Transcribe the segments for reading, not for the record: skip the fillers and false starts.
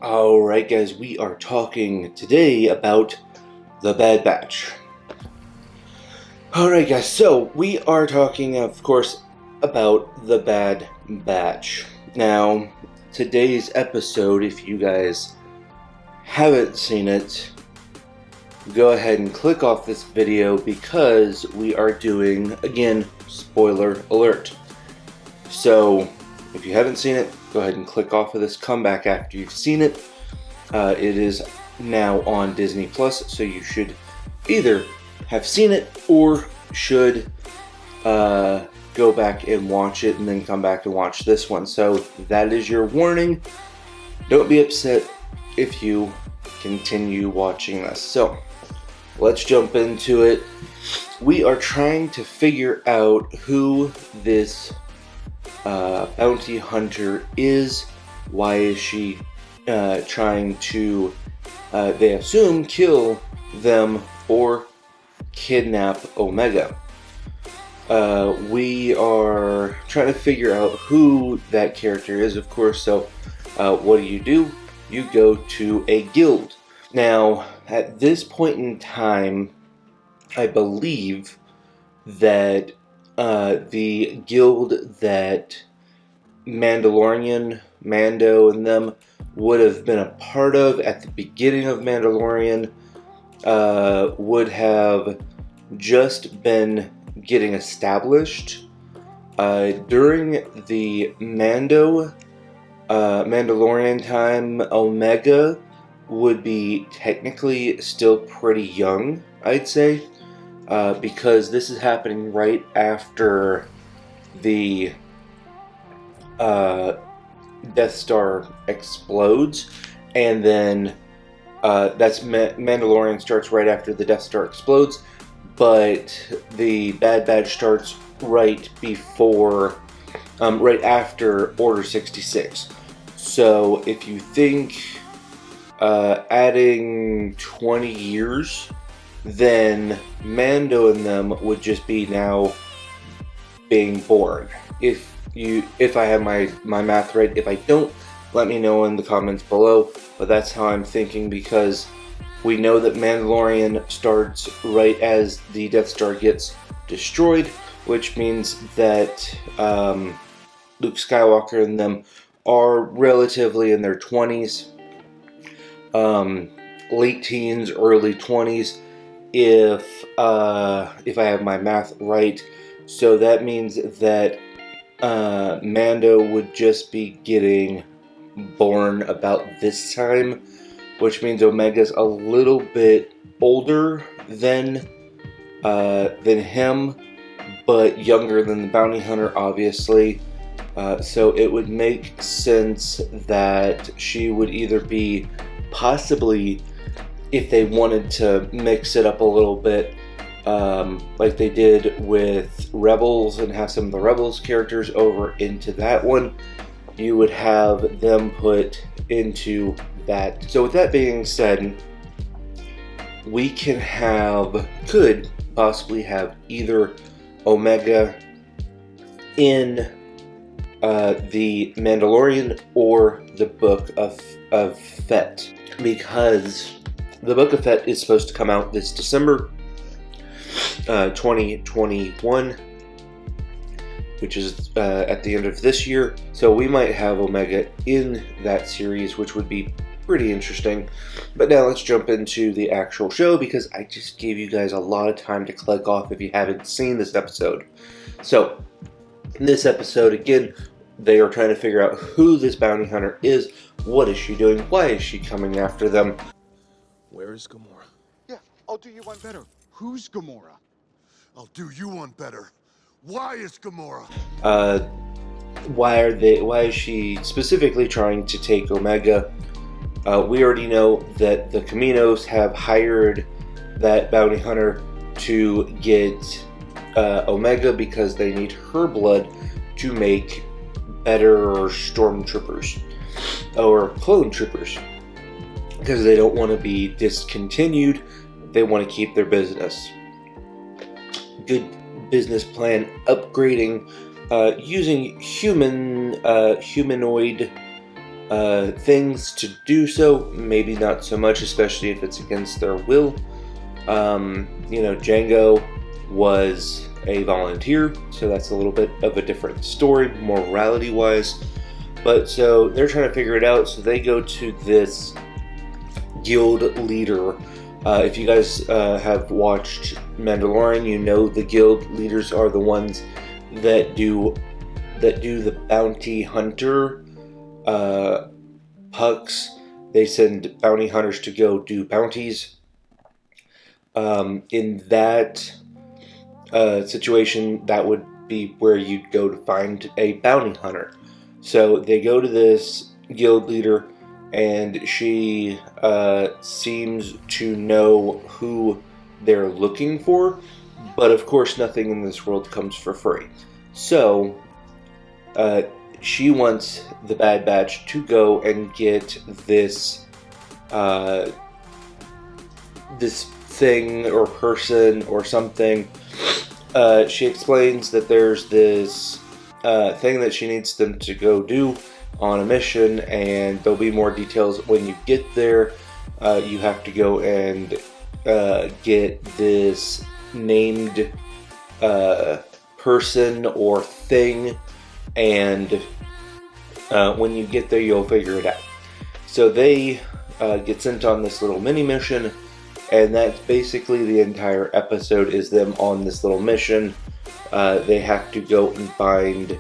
Alright guys, we are talking today about The Bad Batch. Alright guys, so we are talking of course about The Bad Batch. Now, today's episode, if you guys haven't seen it, go ahead and click off this video because we are doing, again, spoiler alert. So, if you haven't seen it, go ahead and click off of this, come back after you've seen it. It is now on Disney Plus, so you should either have seen it or should go back and watch it and then come back and watch this one. So that is your warning. Don't be upset if you continue watching this. So let's jump into it. We are trying to figure out who this bounty hunter is. Why is she trying to, they assume, kill them or kidnap Omega? We are trying to figure out who that character is, of course. So what do? You go to a guild. Now, at this point in time, I believe that the guild that Mando and them would have been a part of at the beginning of Mandalorian would have just been getting established. During the Mandalorian time, Omega would be technically still pretty young, I'd say. Because this is happening right after the Death Star explodes, and then Mandalorian starts right after the Death Star explodes, but the Bad Batch starts right before, right after Order 66. So if you think adding 20 years, then Mando and them would just be now being born. If I have my math right. If I don't, let me know in the comments below. But that's how I'm thinking, because we know that Mandalorian starts right as the Death Star gets destroyed, which means that Luke Skywalker and them are relatively in their 20s, late teens, early 20s. If I have my math right. So that means that Mando would just be getting born about this time, which means Omega's a little bit older than him, but younger than the bounty hunter, obviously. So it would make sense that she would either be, possibly, if they wanted to mix it up a little bit, like they did with Rebels and have some of the Rebels characters over into that one, you would have them put into that. So with that being said, we could possibly have either Omega in the Mandalorian or the Book of Fett, because the Book of Fett is supposed to come out this December 2021, which is at the end of this year. So we might have Omega in that series, which would be pretty interesting. But now let's jump into the actual show, because I just gave you guys a lot of time to click off if you haven't seen this episode. So in this episode, again, they are trying to figure out who this bounty hunter is. What is she doing? Why is she coming after them? Where is Gamora? Yeah, I'll do you one better. Who's Gamora? I'll do you one better. Why is Gamora? Why is she specifically trying to take Omega? We already know that the Caminos have hired that bounty hunter to get Omega because they need her blood to make better stormtroopers or clone troopers, because they don't want to be discontinued. They want to keep their business. Good business plan, upgrading using humanoid things to do so, maybe not so much, especially if it's against their will. Django was a volunteer, so that's a little bit of a different story, morality-wise. But so they're trying to figure it out, so they go to this guild leader. If you guys have watched Mandalorian, you know the guild leaders are the ones that do the bounty hunter pucks. They send bounty hunters to go do bounties. In that situation, that would be where you'd go to find a bounty hunter. So they go to this guild leader, and she seems to know who they're looking for, but of course nothing in this world comes for free. So she wants the Bad Batch to go and get this this thing or person or something. She explains that there's this thing that she needs them to go do on a mission, and there'll be more details when you get there. You have to go and get this named person or thing, and when you get there, you'll figure it out. So they get sent on this little mini mission, and that's basically the entire episode, is them on this little mission. They have to go and find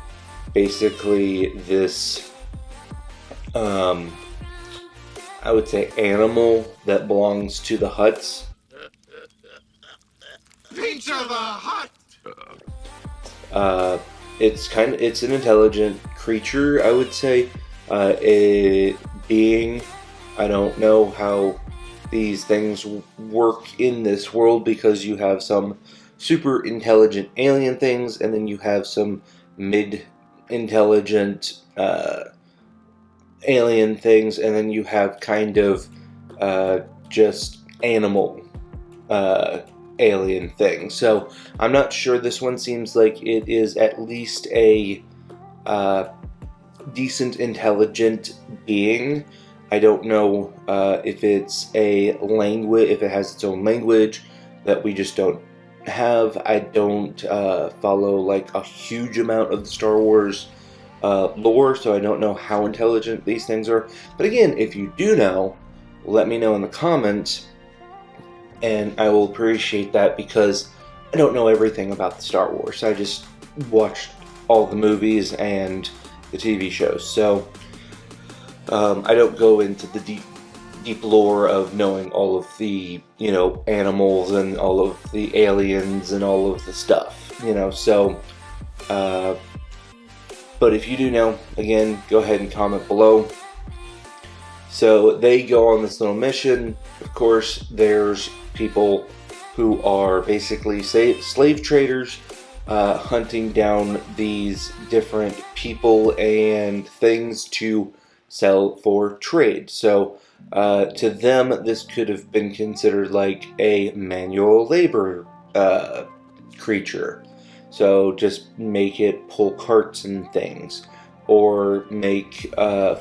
basically this I would say animal that belongs to the Hutts. Pizza the Hut! It's an intelligent creature, I would say. A being. I don't know how these things work in this world, because you have some super intelligent alien things, and then you have some mid-intelligent alien things, and then you have kind of just animal alien things. So I'm not sure. This one seems like it is at least a decent intelligent being. I don't know if it's a language, if it has its own language that we just don't have. I don't follow like a huge amount of the Star Wars lore, so I don't know how intelligent these things are. But again, if you do know, let me know in the comments, and I will appreciate that, because I don't know everything about the Star Wars. I just watched all the movies and the TV shows, so I don't go into the deep lore of knowing all of the, animals and all of the aliens and all of the stuff, so, but if you do know, again, go ahead and comment below. So they go on this little mission. Of course, there's people who are basically slave traders, hunting down these different people and things to sell for trade. So to them, this could have been considered like a manual labor creature. So just make it pull carts and things, or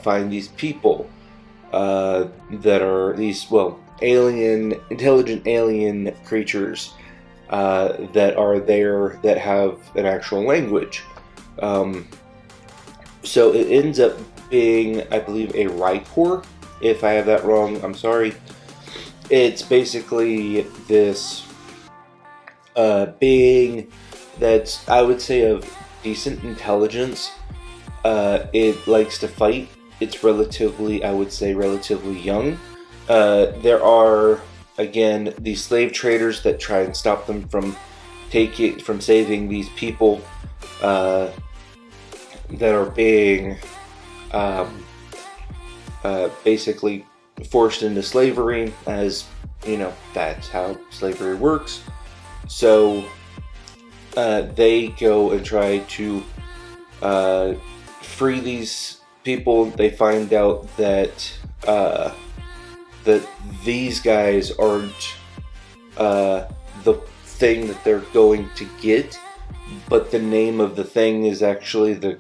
find these people that are these, intelligent alien creatures that are there that have an actual language. So it ends up being, I believe, a Rancor. If I have that wrong, I'm sorry. It's basically this being that's, I would say, of decent intelligence. It likes to fight. It's relatively young. There are, again, these slave traders that try and stop them from saving these people that are being basically forced into slavery, as that's how slavery works. So they go and try to free these people. They find out that these guys aren't the thing that they're going to get, but the name of the thing is actually the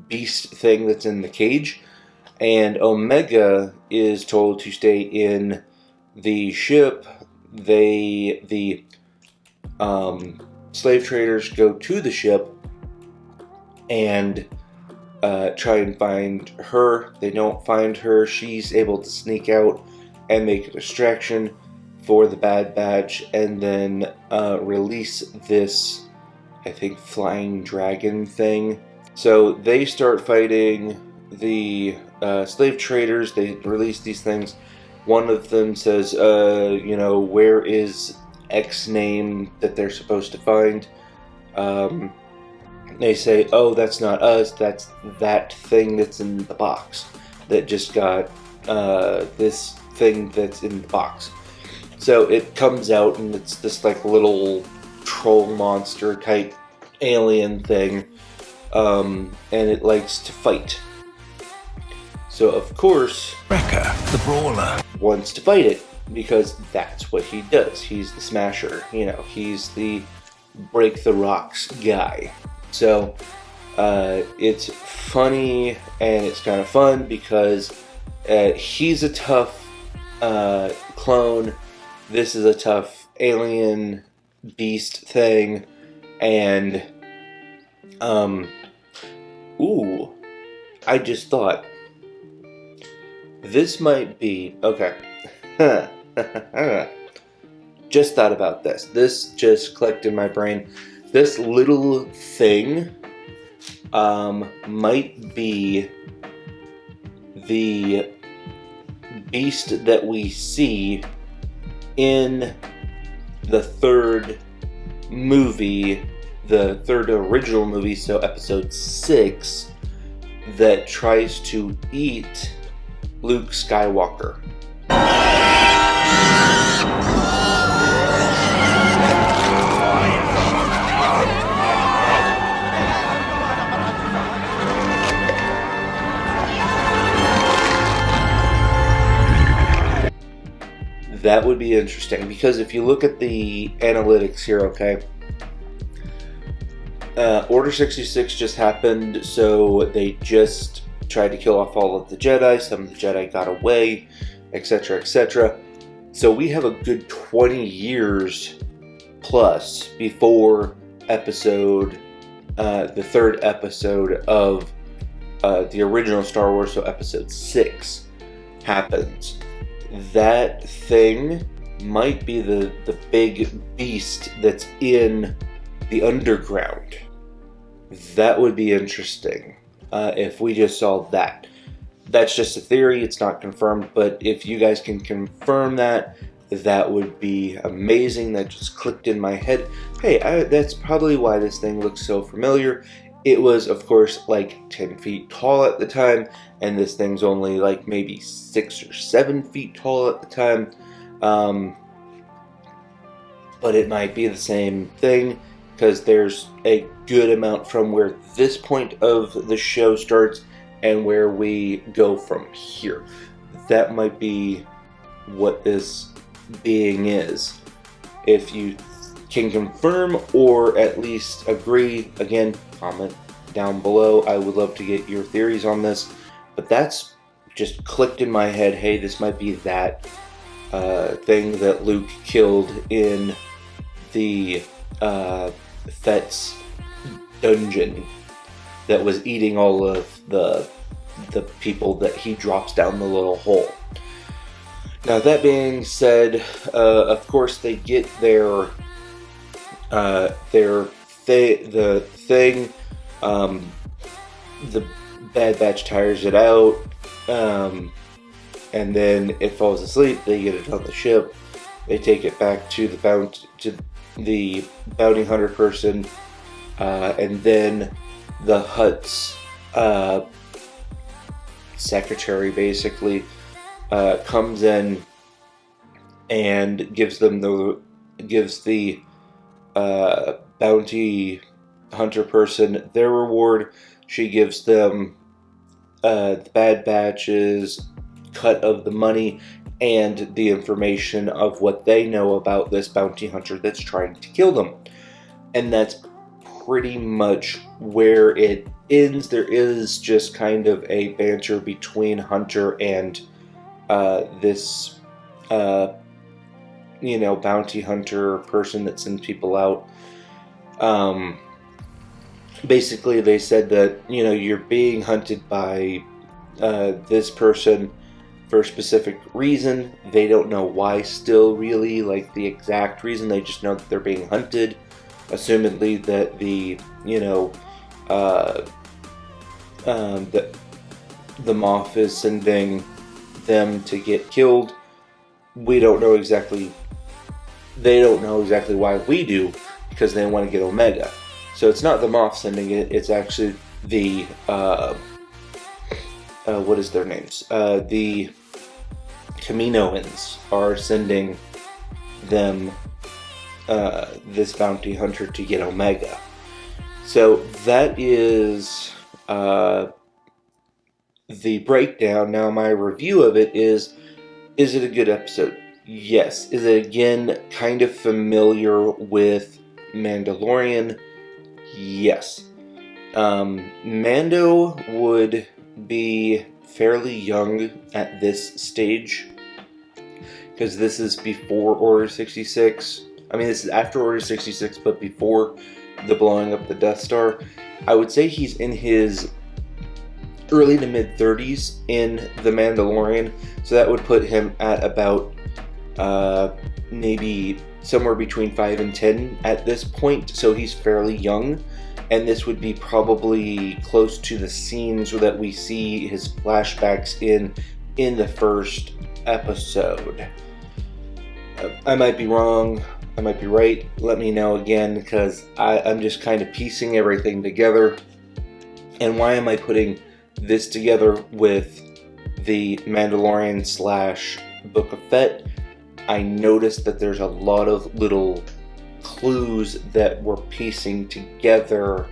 beast thing that's in the cage, and Omega is told to stay in the ship. The slave traders go to the ship and try and find her. They don't find her. She's able to sneak out and make a distraction for the Bad Batch, and then release this, I think, flying dragon thing. So they start fighting the slave traders. They release these things. One of them says, where is X name that they're supposed to find? They say, oh, that's not us, that's that thing that's in the box that just got this thing that's in the box. So it comes out and it's this like little troll monster type alien thing, and it likes to fight. So of course, Wrecker, the brawler, wants to fight it because that's what he does. He's the smasher, he's the break the rocks guy. So it's funny and it's kind of fun because he's a tough clone. This is a tough alien beast thing, and I just thought this might be okay. Just thought about this. This just clicked in my brain. This little thing might be the beast that we see in the third movie, the third original movie, so episode 6, that tries to eat Luke Skywalker. That would be interesting, because if you look at the analytics here, okay, Order 66 just happened, so they just tried to kill off all of the Jedi. Some of the Jedi got away, etc., etc. So we have a good 20 years plus before the third episode of the original Star Wars, so episode 6, happens. That thing might be the big beast that's in the underground. That would be interesting if we just saw that. That's just a theory, it's not confirmed, but if you guys can confirm that, that would be amazing. That just clicked in my head. Hey, that's probably why this thing looks so familiar. It was, of course, like 10 feet tall at the time, and this thing's only like maybe 6 or 7 feet tall at the time. But it might be the same thing, because there's a good amount from where this point of the show starts and where we go from here. That might be what this being is. If you can confirm or at least agree, again, comment down below. I would love to get your theories on this, but that's just clicked in my head. Hey, this might be that thing that Luke killed in the Fett's dungeon that was eating all of the people that he drops down the little hole. Now, that being said, of course they get the thing. The Bad Batch tires it out, and then it falls asleep. They get it on the ship. They take it back to the bounty hunter person, and then the Hutt's secretary basically comes in and gives the bounty hunter person their reward. She gives them the Bad Batch's cut of the money and the information of what they know about this bounty hunter that's trying to kill them. And that's pretty much where it ends. There is just kind of a banter between Hunter and this, bounty hunter person that sends people out. Basically, they said that, you're being hunted by this person for a specific reason. They don't know why still, really, like the exact reason. They just know that they're being hunted. Assumedly that the moth is sending them to get killed. We don't know exactly. They don't know exactly why we do, because they want to get Omega. So it's not the moth sending it. It's actually the what is their names? The Kaminoans are sending them this bounty hunter to get Omega. So that is the breakdown. Now my review of it is it a good episode? Yes. Is it again kind of familiar with Mandalorian? Yes. Mando would be fairly young at this stage, because this is before Order 66. I mean, this is after Order 66, but before the blowing up the Death Star. I would say he's in his early to mid 30s in The Mandalorian, so that would put him at about maybe somewhere between 5 and 10 at this point, so he's fairly young, and this would be probably close to the scenes that we see his flashbacks in the first episode. I might be wrong, I might be right. Let me know again, because I'm just kind of piecing everything together. And why am I putting this together with the Mandalorian / Book of Fett? I noticed that there's a lot of little clues that we're piecing together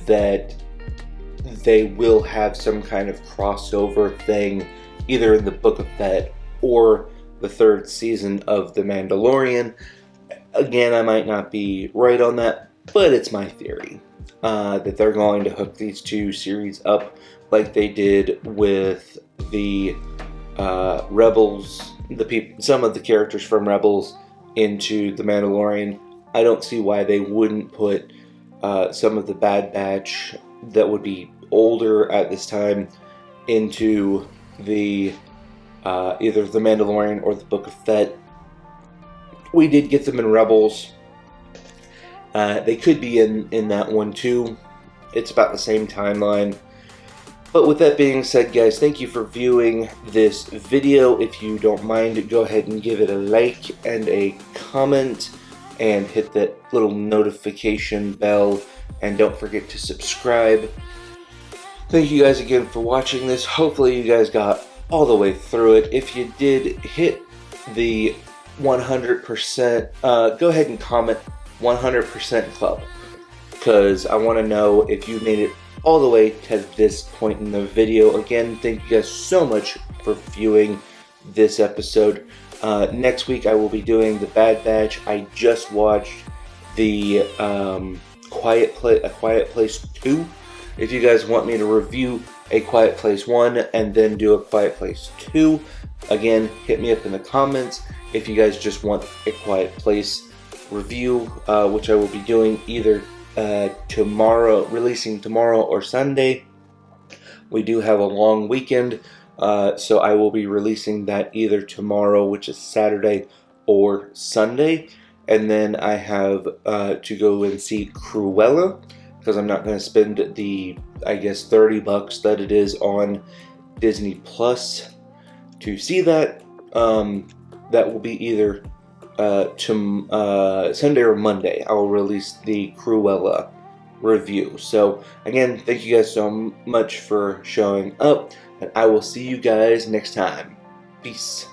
that they will have some kind of crossover thing, either in the Book of Fett or the third season of The Mandalorian. Again, I might not be right on that, but it's my theory that they're going to hook these two series up like they did with the Rebels, some of the characters from Rebels into The Mandalorian. I don't see why they wouldn't put some of the Bad Batch that would be older at this time into the either The Mandalorian or the Book of Fett. We did get them in Rebels. They could be in that one too. It's about the same timeline. But with that being said, guys, thank you for viewing this video. If you don't mind, go ahead and give it a like and a comment, and hit that little notification bell, and don't forget to subscribe. Thank you guys again for watching this. Hopefully you guys got all the way through it. If you did, hit the 100%, go ahead and comment 100% club, because I want to know if you made it all the way to this point in the video. Again, thank you guys so much for viewing this episode. Next week I will be doing the Bad Batch. I just watched the A Quiet Place 2. If you guys want me to review A Quiet Place 1 and then do A Quiet Place 2, again, hit me up in the comments. If you guys just want A Quiet Place review, which I will be doing either releasing tomorrow or Sunday. We do have a long weekend, so I will be releasing that either tomorrow, which is Saturday, or Sunday. And then I have to go and see Cruella, because I'm not going to spend the, I guess, $30 that it is on Disney Plus to see that. That will be either Sunday or Monday. I will release the Cruella review. So again, thank you guys so much for showing up, and I will see you guys next time. Peace.